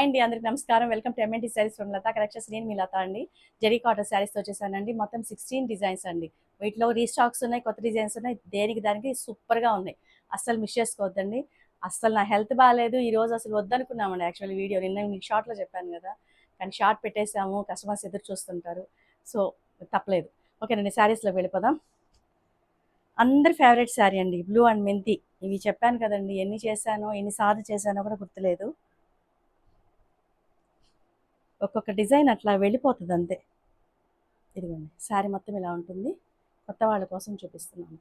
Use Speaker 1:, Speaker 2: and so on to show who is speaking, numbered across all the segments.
Speaker 1: అండి, అందరికి నమస్కారం. Welcome to MNT saris from Latha collections. నేను మీ లత అండి. జరీ కాటన్ శారీస్తో వచ్చేసానండి. మొత్తం 16 డిజైన్స్ అండి. వీటిలో రీస్టాక్స్ ఉన్నాయి, కొత్త డిజైన్స్ ఉన్నాయి. దేనికి దానికి సూపర్గా ఉన్నాయి. అస్సలు మిస్ చేసుకోవద్దండి. అస్సలు నా హెల్త్ బాగాలేదు, ఈ రోజు అసలు వద్దనుకున్నామండి. యాక్చువల్లీ వీడియో నిన్న మీకు షార్ట్లో చెప్పాను కదా, కానీ షార్ట్ పెట్టేసాము, కస్టమర్స్ ఎదురు చూస్తుంటారు, సో తప్పలేదు. ఓకేనండి, శారీస్లోకి వెళ్ళిపోదాం. అందరి ఫేవరెట్ శారీ అండి, బ్లూ అండ్ మెంతి. ఇవి చెప్పాను కదండి, ఎన్ని చేశానో ఎన్నిసార్లు చేశానో కూడా గుర్తులేదు. ఒక్కొక్క డిజైన్ అట్లా వెళ్ళిపోతుంది అంతే. ఇదిగోండి, శారీ మొత్తం ఇలా ఉంటుంది. కొత్త వాళ్ళ కోసం చూపిస్తున్నాను.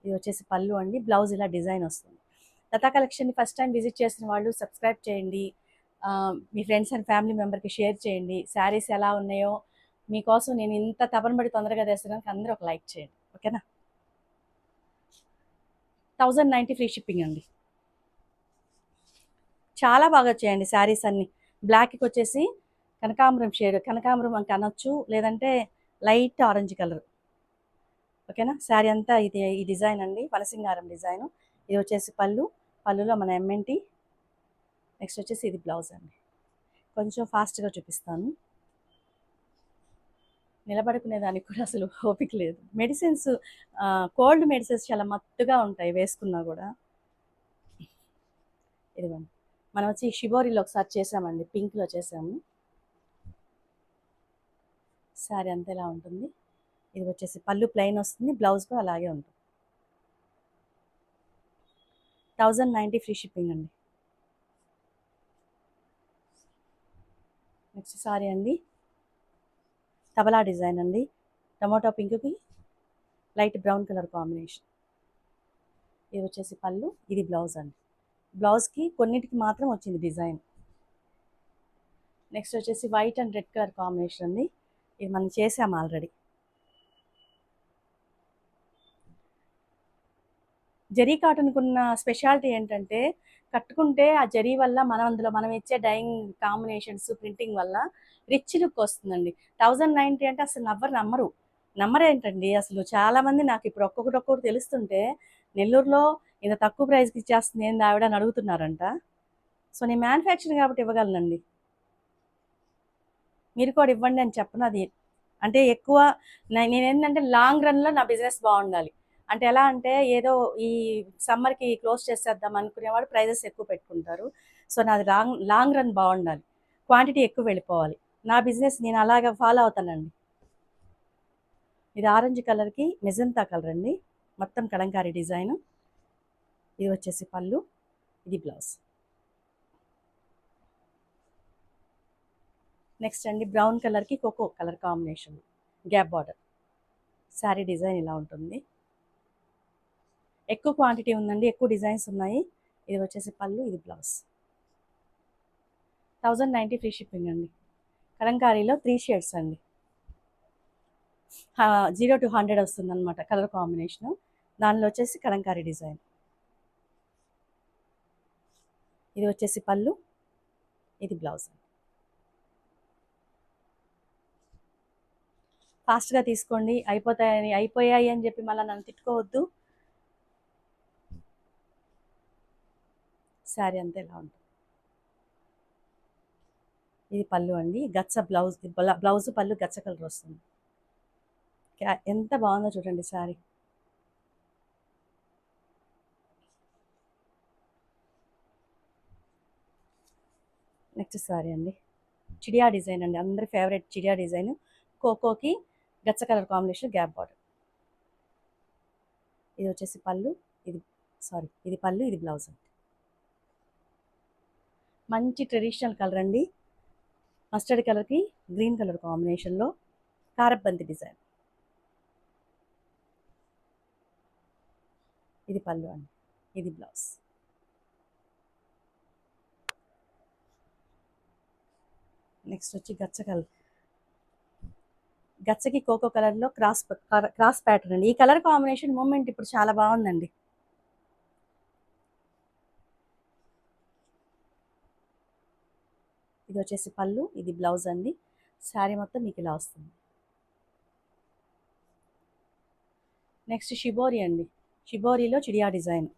Speaker 1: ఇది వచ్చేసి పళ్ళు అండి, బ్లౌజ్ ఇలా డిజైన్ వస్తుంది. లతా కలెక్షన్ని ఫస్ట్ టైం విజిట్ చేసిన వాళ్ళు సబ్స్క్రైబ్ చేయండి, మీ ఫ్రెండ్స్ అండ్ ఫ్యామిలీ మెంబర్కి షేర్ చేయండి. శారీస్ ఎలా ఉన్నాయో మీకోసం నేను ఇంత తపనబడి తొందరగా తెస్తున్నాను, అందరూ ఒక లైక్ చేయండి, ఓకేనా. 1090 ఫ్రీ షిప్పింగ్ అండి. చాలా బాగా వచ్చాయండి శారీస్ అన్నీ. బ్లాక్కి వచ్చేసి కనకాంబరం షేడ్, కనకాంబరం అని అనొచ్చు, లేదంటే లైట్ ఆరెంజ్ కలర్. ఓకేనా, శారీ అంతా ఇది ఈ డిజైన్ అండి, వనసింగారం డిజైను. ఇది వచ్చేసి పళ్ళులో మన ఎంఎన్టీ. నెక్స్ట్ వచ్చేసి ఇది బ్లౌజ్ అండి. కొంచెం ఫాస్ట్గా చూపిస్తాను, నిలబడుకునే దానికి కూడా అసలు ఓపిక లేదు. మెడిసిన్స్, కోల్డ్ మెడిసిన్స్ చాలా మత్తుగా ఉంటాయి వేసుకున్నా కూడా. ఇదిగోండి, మనం వచ్చి షిబోరిలో ఒకసారి చేసామండి, పింక్లో చేసాము. శారీ అంతా ఇలా ఉంటుంది. ఇది వచ్చేసి పళ్ళు ప్లెయిన్ వస్తుంది, బ్లౌజ్ కూడా అలాగే ఉంటుంది. 1090 ఫ్రీ షిప్పింగ్ అండి. నెక్స్ట్ సారీ అండి, తబలా డిజైన్ అండి. టమోటా పింక్కి లైట్ బ్రౌన్ కలర్ కాంబినేషన్. ఇది వచ్చేసి పళ్ళు, ఇది బ్లౌజ్ అండి. బ్లౌజ్కి కొన్నిటికి మాత్రం వచ్చింది డిజైన్. నెక్స్ట్ వచ్చేసి white and red colour combination అండి. ఇది మనం చేసాము ఆల్రెడీ. జరీ కాటన్కి ఉన్న స్పెషాలిటీ ఏంటంటే, కట్టుకుంటే ఆ జరీ వల్ల అందులో మనం ఇచ్చే డైయింగ్ కాంబినేషన్స్, ప్రింటింగ్ వల్ల రిచ్ లుక్ వస్తుందండి. 1090 అంటే అసలు నమ్మరేంటండి అసలు. చాలామంది నాకు ఇప్పుడు ఒక్కొక్కటి తెలుస్తుంటే, నెల్లూరులో ఇంత తక్కువ ప్రైస్కి ఇచ్చేస్తుంది ఏంది ఆవిడ అని అడుగుతున్నారంట. సో నేను మ్యానుఫ్యాక్చరింగ్ కాబట్టి ఇవ్వగలనండి, మీరు కూడా ఇవ్వండి అని చెప్పను. అది అంటే ఎక్కువ నేనేంటంటే లాంగ్ రన్లో నా బిజినెస్ బాగుండాలి. అంటే ఎలా అంటే, ఏదో ఈ సమ్మర్కి క్లోజ్ చేసేద్దాం అనుకునేవాడు ప్రైజెస్ ఎక్కువ పెట్టుకుంటారు. సో నాది లాంగ్ రన్ బాగుండాలి, క్వాంటిటీ ఎక్కువ వెళ్ళిపోవాలి. నా బిజినెస్ నేను అలాగ ఫాలో అవుతానండి. ఇది ఆరెంజ్ కలర్కి మెజంతా కలర్ అండి, మొత్తం కలంకారీ డిజైన్. ఇది వచ్చేసి పళ్ళు, ఇది బ్లౌజ్. నెక్స్ట్ అండి, బ్రౌన్ కలర్కి cocoa colour combination, gap border. Sari design ఇలా ఉంటుంది. ఎక్కువ క్వాంటిటీ ఉందండి, ఎక్కువ డిజైన్స్ ఉన్నాయి. ఇది వచ్చేసి పళ్ళు, ఇది బ్లౌజ్. 1090 ఫ్రీ షిప్పింగ్ అండి. కలంకారీలో 3 షేడ్స్ అండి, 0 to 100 వస్తుంది అనమాట కలర్ కాంబినేషను. దానిలో వచ్చేసి కలంకారీ డిజైన్. ఇది వచ్చేసి పళ్ళు, ఇది బ్లౌజ్. ఫాస్ట్గా తీసుకోండి, అయిపోయాయి అని చెప్పి మళ్ళీ నన్ను తిట్టుకోవద్దు. శారీ అంతా ఇలా ఉంటుంది. ఇది పళ్ళు అండి, గచ్చ బ్లౌజ్ పళ్ళు గచ్చ కలర్ వస్తుంది. ఎంత బాగుందో చూడండి శారీ. నెక్స్ట్ శారీ అండి, చిడియా డిజైన్ అండి, అందరి ఫేవరెట్ చిడియా డిజైన్. కోకోకి గచ్చ కలర్ కాంబినేషన్, గ్యాప్ బార్డర్. ఇది వచ్చేసి పళ్ళు, ఇది పళ్ళు, ఇది బ్లౌజ్ అండి. మంచి ట్రెడిషనల్ కలర్ అండి, మస్టర్డ్ కలర్కి గ్రీన్ కలర్ కాంబినేషన్లో కారబంతి డిజైన్. ఇది పళ్ళు అండి, ఇది బ్లౌజ్. నెక్స్ట్ వచ్చి గచ్చకి కోకో కలర్లో క్రాస్ ప్యాటర్న్ అండి. ఈ కలర్ కాంబినేషన్ మూమెంట్ ఇప్పుడు చాలా బాగుందండి. ఇది వచ్చేసి పళ్ళు, ఇది బ్లౌజ్ అండి. శారీ మొత్తం మీకు ఇలా వస్తుంది. నెక్స్ట్ షిబోరి అండి, షిబోరిలో చిడియా డిజైన్.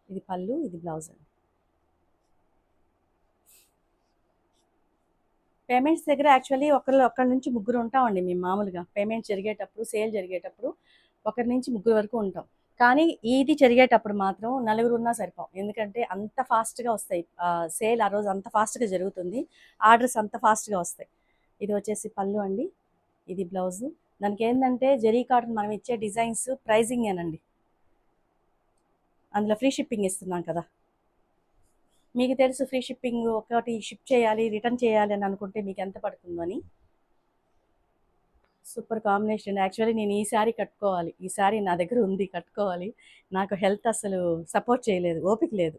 Speaker 1: ఇది పళ్ళు, ఇది బ్లౌజ్ అండి. పేమెంట్స్ దగ్గర యాక్చువల్లీ ఒకరి నుంచి ముగ్గురు ఉంటామండి మేము మామూలుగా. పేమెంట్ జరిగేటప్పుడు, సేల్ జరిగేటప్పుడు ఒకరి నుంచి ముగ్గురు వరకు ఉంటాం. కానీ ఇది జరిగేటప్పుడు మాత్రం నలుగురు ఉన్నా సరిపోం. ఎందుకంటే అంత ఫాస్ట్‌గా వస్తాయి. సేల్ ఆ రోజు అంత ఫాస్ట్‌గా జరుగుతుంది. ఆర్డర్స్ అంత ఫాస్ట్‌గా వస్తాయి. ఇది వచ్చేసి పళ్ళు అండి. ఇది బ్లౌజు. దానికేందంటే జరీ కాటన్ మనం ఇచ్చే డిజైన్స్ ప్రైజింగేనండి. అందులో ఫ్రీ షిప్పింగ్ ఇస్తున్నాం కదా! మీకు తెలుసు ఫ్రీ షిప్పింగ్ ఒకటి షిప్ చేయాలి, రిటర్న్ చేయాలి అని అనుకుంటే మీకు ఎంత పడుతుందో అని. Super combination. యాక్చువల్లీ నేను ఈ శారీ కట్టుకోవాలి. ఈ శారీ నా దగ్గర ఉంది కట్టుకోవాలి. నాకు హెల్త్ అసలు సపోర్ట్ చేయలేదు. ఓపిక లేదు.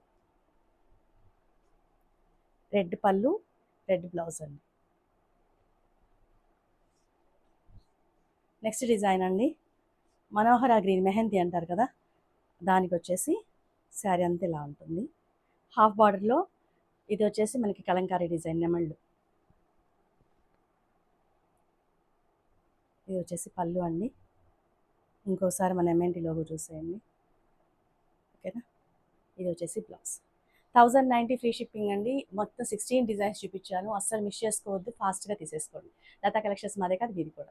Speaker 1: రెడ్ పళ్ళు, రెడ్ బ్లౌజ్ అండి. నెక్స్ట్ డిజైన్ అండి. మనోహర గ్రీన్ మెహందీ అంటారు కదా! దానికొచ్చేసి శారీ అంతా ఇలా ఉంటుంది. హాఫ్ బార్డర్‌లో ఇది వచ్చేసి మనకి కలంకారీ డిజైన్ నెమళ్ళు. ఇది వచ్చేసి పళ్ళు అండి. ఇంకోసారి మన ఎంఎన్‌టి లోగో చూసేయండి. ఓకేనా? ఇది వచ్చేసి బ్లౌజ్. 1090 ఫ్రీ షిప్పింగ్ అండి. మొత్తం 16 డిజైన్స్ చూపించాను. అస్సలు మిస్ చేసుకోవద్దు. ఫాస్ట్‌గా తీసేసుకోండి. లతా కలెక్షన్స్ మాదే కాదు, మీది కూడా.